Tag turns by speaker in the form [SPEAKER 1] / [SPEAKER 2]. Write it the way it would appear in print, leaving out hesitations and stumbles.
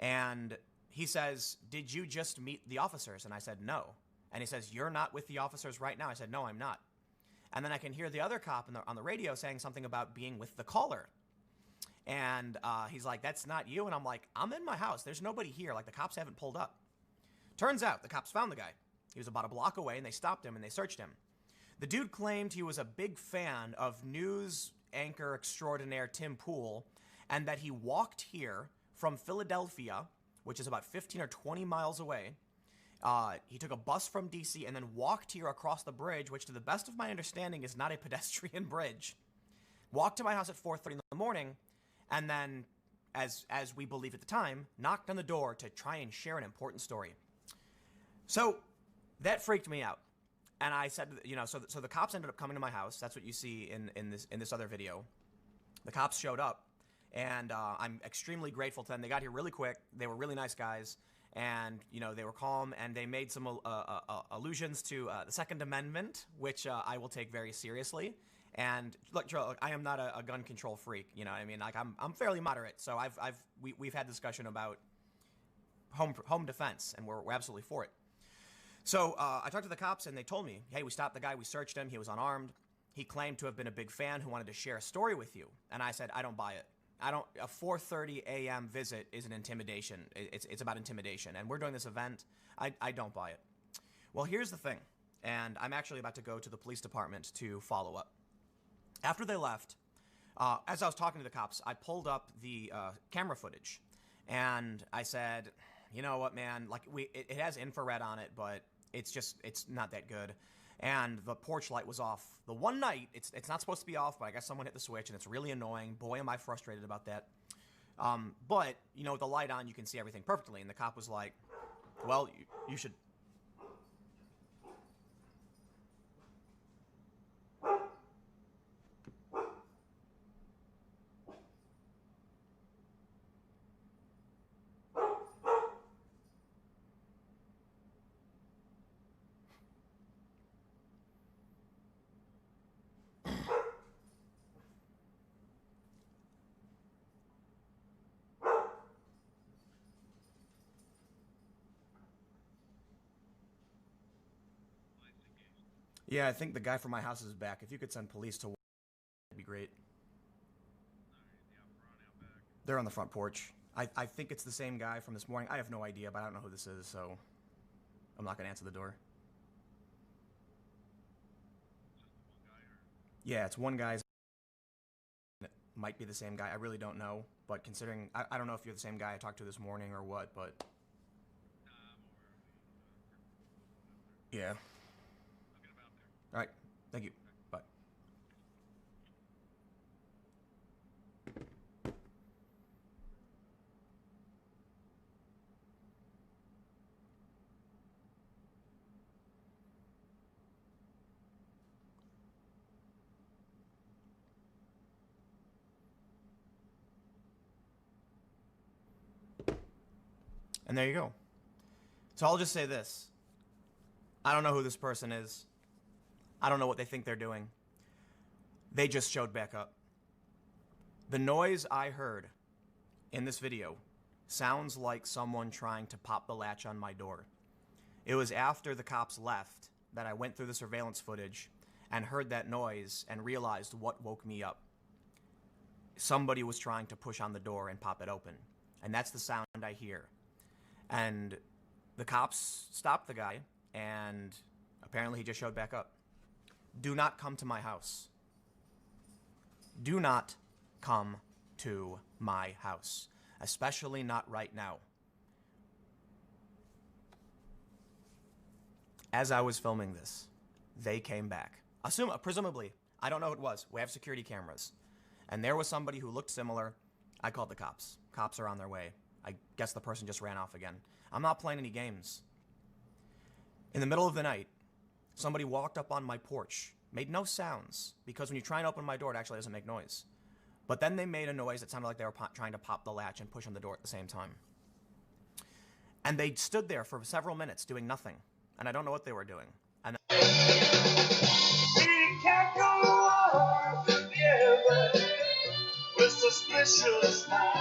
[SPEAKER 1] And he says, "Did you just meet the officers?" And I said, "No." And he says, "You're not with the officers right now?" I said, "No, I'm not." And then I can hear the other cop on the radio saying something about being with the caller. And he's like, "That's not you." And I'm like, "I'm in my house. There's nobody here. Like, the cops haven't pulled up." Turns out the cops found the guy. He was about a block away, and they stopped him and they searched him. The dude claimed he was a big fan of news anchor extraordinaire Tim Pool, and that he walked here from Philadelphia, which is about 15 or 20 miles away. He took a bus from D.C. and then walked here across the bridge, which to the best of my understanding is not a pedestrian bridge. Walked to my house at 4:30 in the morning, and then, as we believed at the time, knocked on the door to try and share an important story. So that freaked me out. And I said, so the cops ended up coming to my house. That's what you see in this other video. The cops showed up, and I'm extremely grateful to them. They got here really quick. They were really nice guys, and they were calm, and they made some allusions to the Second Amendment, which I will take very seriously. And look, Joe, I am not a gun control freak. You know what I mean? Like, I'm fairly moderate. So we've had discussion about home defense, and we're absolutely for it. So I talked to the cops, and they told me, "Hey, we stopped the guy, we searched him, he was unarmed. He claimed to have been a big fan who wanted to share a story with you." And I said, "I don't buy it. A 4:30 a.m. visit is an intimidation. It's about intimidation, and we're doing this event. I don't buy it." Well, here's the thing, and I'm actually about to go to the police department to follow up. After they left, as I was talking to the cops, I pulled up the camera footage, and I said, "You know what, man, like it has infrared on it, but it's not that good." And the porch light was off. The one night, it's not supposed to be off, but I guess someone hit the switch, and it's really annoying. Boy, am I frustrated about that. But, with the light on, you can see everything perfectly. And the cop was like, "Well, you should..." Yeah, I think the guy from my house is back. If you could send police to... that'd be great. They're on the front porch. I think it's the same guy from this morning. I have no idea, but I don't know who this is, so I'm not going to answer the door. Yeah, it's one guy's... it might be the same guy. I really don't know, but considering... I don't know if you're the same guy I talked to this morning or what, but... yeah. All right. Thank you. Bye. And there you go. So I'll just say this. I don't know who this person is. I don't know what they think they're doing. They just showed back up. The noise I heard in this video sounds like someone trying to pop the latch on my door. It was after the cops left that I went through the surveillance footage and heard that noise and realized what woke me up. Somebody was trying to push on the door and pop it open. And that's the sound I hear. And the cops stopped the guy, and apparently he just showed back up. Do not come to my house. Do not come to my house, especially not right now. As I was filming this, they came back. Presumably, I don't know who it was. We have security cameras. And there was somebody who looked similar. I called the cops. Cops are on their way. I guess the person just ran off again. I'm not playing any games. In the middle of the night, somebody walked up on my porch, made no sounds, because when you try and open my door, it actually doesn't make noise. But then they made a noise that sounded like they were trying to pop the latch and push on the door at the same time. And they stood there for several minutes doing nothing. And I don't know what they were doing. And we can't go on together with suspicious minds.